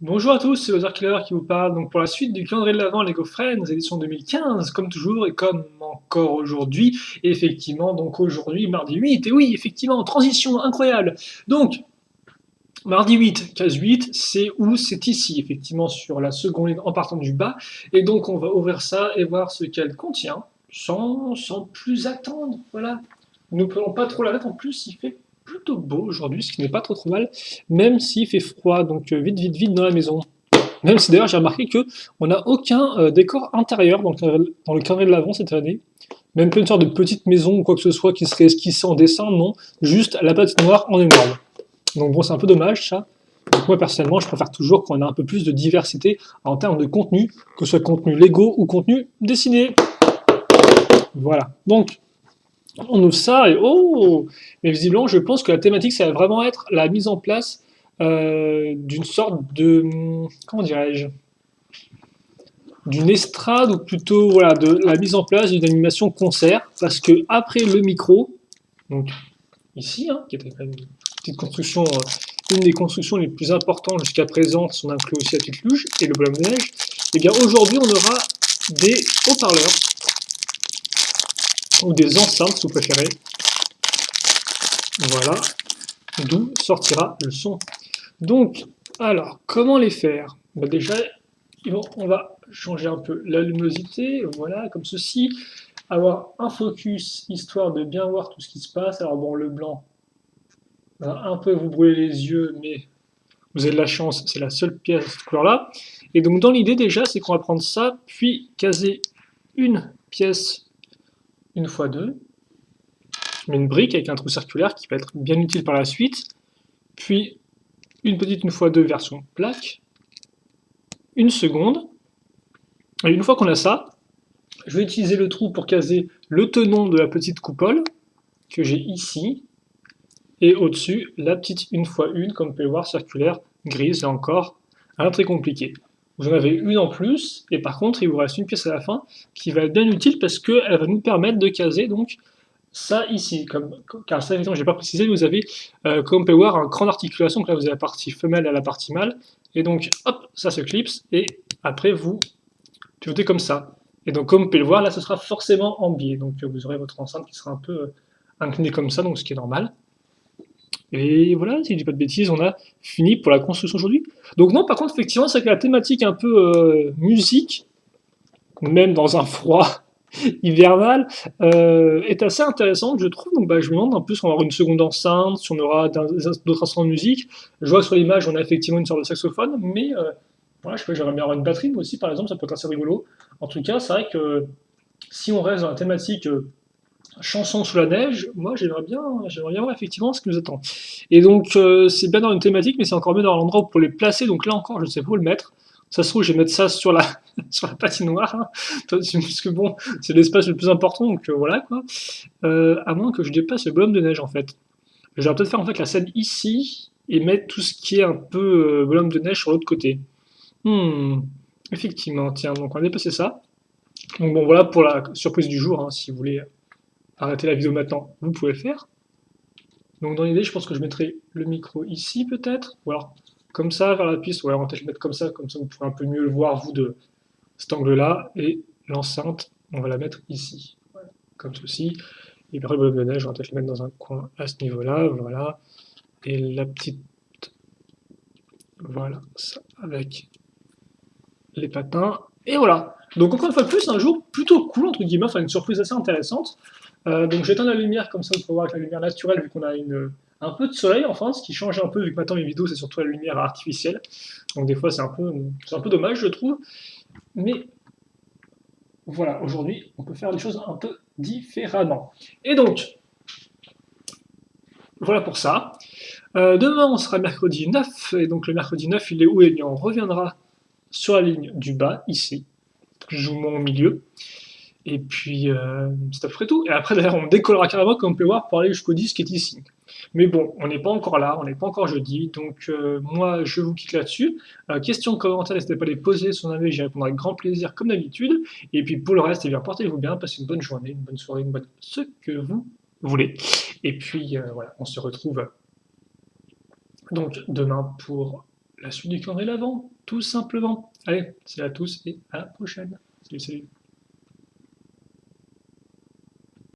Bonjour à tous, c'est Ozar Killer qui vous parle donc pour la suite du calendrier de l'Avent Lego Friends édition 2015, comme toujours et comme encore aujourd'hui. Effectivement, donc aujourd'hui, mardi 8, et oui, effectivement, transition incroyable. Donc, mardi 8, case 8, c'est où? C'est ici, effectivement, sur la seconde ligne en partant du bas. Et donc, on va ouvrir ça et voir ce qu'elle contient, sans plus attendre. Voilà. Nous ne prenons pas trop la tête, en plus, il fait plutôt beau aujourd'hui, ce qui n'est pas trop mal, même s'il fait froid, donc vite, vite, vite dans la maison. Même si d'ailleurs j'ai remarqué que on n'a aucun décor intérieur dans le carré de l'avant cette année. Même pas une sorte de petite maison ou quoi que ce soit qui serait esquissée en dessin, non. Juste la patinoire en énorme. Donc bon, c'est un peu dommage ça. Donc moi personnellement, je préfère toujours qu'on ait un peu plus de diversité en termes de contenu, que ce soit contenu Lego ou contenu dessiné. Voilà. Donc on ouvre ça et oh. Mais visiblement, je pense que la thématique, ça va vraiment être la mise en place d'une sorte de comment dirais-je, d'une estrade ou plutôt voilà de la mise en place d'une animation concert parce que après le micro, donc ici, qui était quand même une petite construction, une des constructions les plus importantes jusqu'à présent, si on inclut aussi la petite luge et le bonhomme de neige, et bien aujourd'hui on aura des haut-parleurs ou des enceintes si vous préférez, voilà, d'où sortira le son. Donc, alors, comment les faire? Bah déjà, on va changer un peu la luminosité, voilà, comme ceci, avoir un focus histoire de bien voir tout ce qui se passe. Alors bon, le blanc va un peu vous brûler les yeux, mais vous avez de la chance, c'est la seule pièce de cette couleur-là. Et donc dans l'idée déjà, c'est qu'on va prendre ça, puis caser une pièce une fois deux, je mets une brique avec un trou circulaire qui va être bien utile par la suite, puis une petite une fois deux version plaque, une seconde, et une fois qu'on a ça, je vais utiliser le trou pour caser le tenon de la petite coupole que j'ai ici, et au-dessus, la petite une fois une, comme vous pouvez le voir, circulaire, grise, là encore, rien de très compliqué. Vous en avez une en plus, et par contre, il vous reste une pièce à la fin qui va être bien utile parce qu'elle va nous permettre de caser donc ça ici. Car ça, je n'ai pas précisé, vous avez, comme on peut voir, un cran d'articulation. Donc là, vous avez la partie femelle et la partie mâle. Et donc, hop, ça se clipse, et après, vous pivotez comme ça. Et donc, comme vous pouvez le voir, là, ce sera forcément en biais. Donc, vous aurez votre enceinte qui sera un peu inclinée comme ça, donc ce qui est normal. Et voilà, si je dis pas de bêtises, on a fini pour la construction aujourd'hui. Donc non, par contre, effectivement, c'est que la thématique un peu musique, même dans un froid hivernal, est assez intéressante, je trouve. Donc bah, je me demande en plus si on va avoir une seconde enceinte, si on aura d'autres instruments de musique. Je vois que sur l'image, on a effectivement une sorte de saxophone, mais voilà, je sais pas, j'aimerais bien avoir une batterie aussi, par exemple, ça peut être assez rigolo. En tout cas, c'est vrai que si on reste dans la thématique chanson sous la neige, moi j'aimerais bien voir effectivement ce qui nous attend. Et donc c'est bien dans une thématique, mais c'est encore mieux dans l'endroit pour les placer. Donc là encore, je ne sais pas où le mettre. Ça se trouve, je vais mettre ça sur la, sur la patinoire, parce que bon, c'est l'espace le plus important, donc voilà quoi. À moins que je dépasse le bonhomme de neige en fait. Je vais peut-être faire en fait la scène ici et mettre tout ce qui est un peu bonhomme de neige sur l'autre côté. Hmm, effectivement, tiens, donc on va dépasser ça. Donc bon, voilà pour la surprise du jour, si vous voulez arrêter la vidéo maintenant, vous pouvez le faire. Donc dans l'idée, je pense que je mettrai le micro ici peut-être, ou alors comme ça vers la piste, ou alors on va peut-être le mettre comme ça vous pourrez un peu mieux le voir vous de cet angle-là, et l'enceinte, on va la mettre ici, voilà, comme ceci. Et puis le bonhomme de neige, on va peut-être le mettre dans un coin à ce niveau-là, voilà. Et la petite, voilà, ça, avec les patins, et voilà. Donc encore une fois de plus, c'est un jour plutôt cool, entre guillemets, enfin une surprise assez intéressante. Donc j'éteins la lumière comme ça, vous pouvez voir avec la lumière naturelle, vu qu'on a un peu de soleil enfin, ce qui change un peu, vu que maintenant mes vidéos c'est surtout la lumière artificielle. Donc des fois c'est un peu dommage, je trouve. Mais voilà, aujourd'hui on peut faire les choses un peu différemment. Et donc, voilà pour ça. Demain on sera mercredi 9, et donc le mercredi 9 il est où? Eh bien on reviendra sur la ligne du bas, ici, plus ou moins au milieu. Et puis, c'est à peu près tout. Et après, d'ailleurs, on décollera carrément, comme on peut voir, pour aller jusqu'au 10 qui est ici. Mais bon, on n'est pas encore là, on n'est pas encore jeudi, donc moi, je vous quitte là-dessus. Questions, commentaires, n'hésitez pas à les poser si vous en avez, j'y répondrai avec grand plaisir, comme d'habitude. Et puis pour le reste, eh bien, portez-vous bien, passez une bonne journée, une bonne soirée, une bonne... ce que vous voulez. Et puis, voilà, on se retrouve donc demain pour la suite du calendrier de l'Avent, tout simplement. Allez, c'est à tous et à la prochaine. Salut, salut.